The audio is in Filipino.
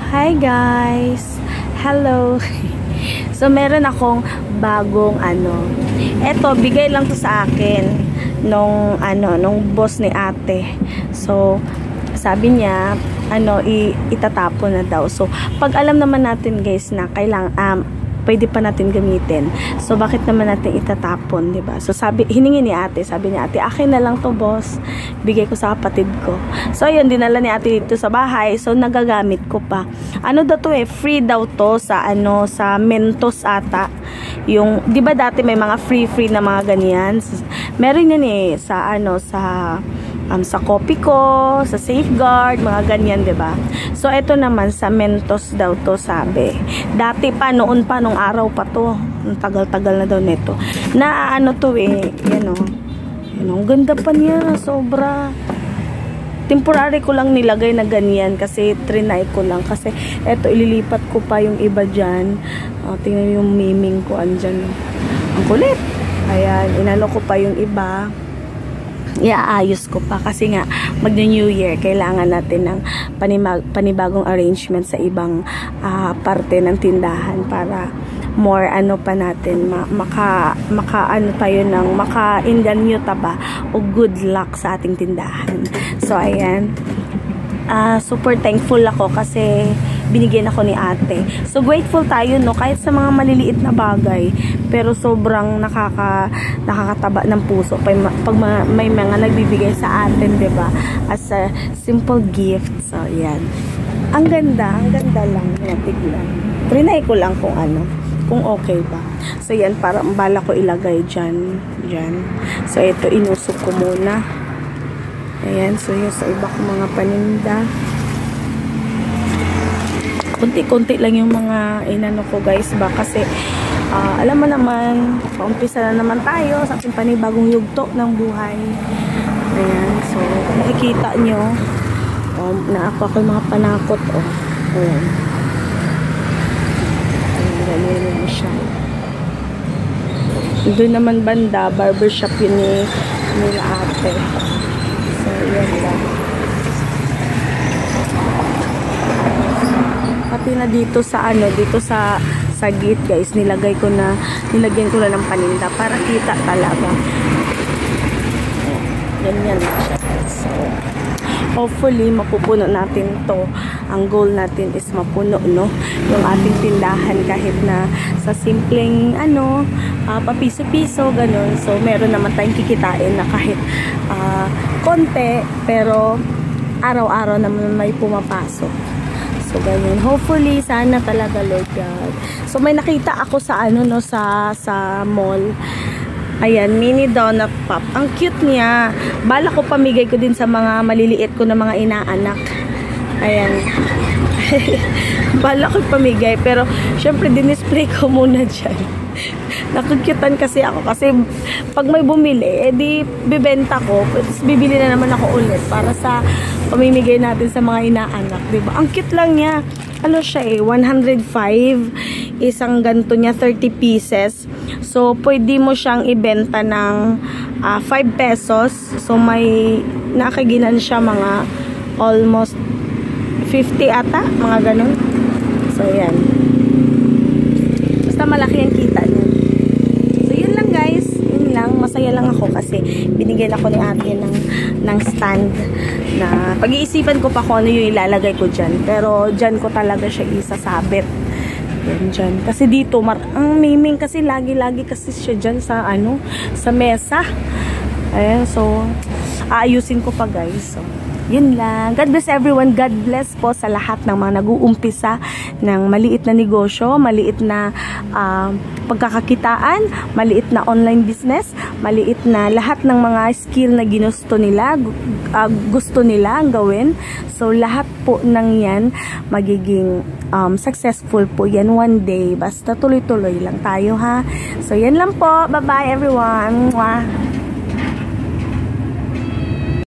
Hi guys! Hello! So meron akong bagong eto, bigay lang to sa akin nung boss ni ate. So sabi niya itatapon na daw. So pag alam naman natin guys na kailangan pwede pa natin gamitin. So, bakit naman natin itatapon, diba? So, hiningi ni ate. Sabi ni ate, akin na lang to, boss. Bigay ko sa kapatid ko. So, yun, dinala ni ate dito sa bahay. So, nagagamit ko pa. Ano daw to free daw to sa, sa Mentos ata. Yung, diba dati may mga free na mga ganyan? Meron yan sa Coffee ko, sa Safeguard, mga ganyan, 'di ba? So ito naman sa Mentos daw to, sabi. Dati pa noon pa nung araw pa to, tagal-tagal na daw nito. Na to yan ang ganda pa niya, sobra. Temporary ko lang nilagay na ganyan kasi trinay ko lang kasi eto ililipat ko pa yung iba diyan. Tingnan yung miming ko andyan. Ang kulit. Ayan, inano ko pa yung iba. Iaayos ko pa kasi nga mag-New Year kailangan natin ng panibagong arrangement sa ibang parte ng tindahan para more pa natin maka-inganyo ba o good luck sa ating tindahan. So ayan, super thankful ako kasi binigyan ako ni ate. So grateful tayo kahit sa mga maliliit na bagay, pero sobrang nakakataba ng puso pag may mga nagbibigay sa atin, 'di ba? As a simple gift. So yan. Ang ganda lang tignan. Trinay ko lang kung okay ba. So yan, para bala ko ilagay diyan. So ito inusok ko muna. Ayan, so yun sa iba kong mga paninda. Kunti-kunti lang yung mga inano ko guys ba kasi alam mo naman, paumpisa na naman tayo sa ating panibagong yugto ng buhay. Ayan, so makikita nyo na ako mga panakot ayan. Ganyan mo siya. Doon naman banda, barbershop yun ni ate. So yan lang. Pati na dito sa gate guys, nilagyan ko na ng paninda para kita talaga. Ganyan siya. So hopefully mapupuno natin to. Ang goal natin is mapuno yung ating tindahan kahit na sa simpleng papiso-piso ganun. So meron naman tayong kikitain na kahit konti, pero araw-araw naman may pumapasok. So ganyan, hopefully sana talaga, Lord God. So may nakita ako sa sa mall. Ayan, mini donut pop. Ang cute niya. Bala ko pamigay ko din sa mga maliliit ko na mga inaanak. Ayan. Bala ko pamigay, pero syempre dinisplay ko muna dyan. Nakukyutan kasi ako kasi pag may bumili, edi bibenta ko, bibili na naman ako ulit para sa pamimigay natin sa mga inaanak, diba? Ang cute lang niya. Ano siya 105, isang ganto niya, 30 pieces. So pwede mo siyang ibenta ng 5 pesos. So may nakaginan siya mga almost 50 ata, mga ganun. So yan, basta malaki ang kita niya. So yun lang guys, masaya lang ako kasi binigyan ako ni ate ng stand na pag-iisipan ko pa kung ano yung ilalagay ko dyan, pero dyan ko talaga siya isasabit. Yan dyan, kasi dito ang miming kasi lagi kasi siya dyan sa sa mesa. Ayan, so aayusin ko pa guys. So yun lang. God bless everyone. God bless po sa lahat ng mga nag-uumpisa ng maliit na negosyo, maliit na pagkakakitaan, maliit na online business, maliit na lahat ng mga skill na ginusto nila, gusto nila ang gawin. So lahat po ng yan magiging successful po yan one day. Basta tuloy-tuloy lang tayo, ha. So yan lang po. Bye-bye everyone. Mwah.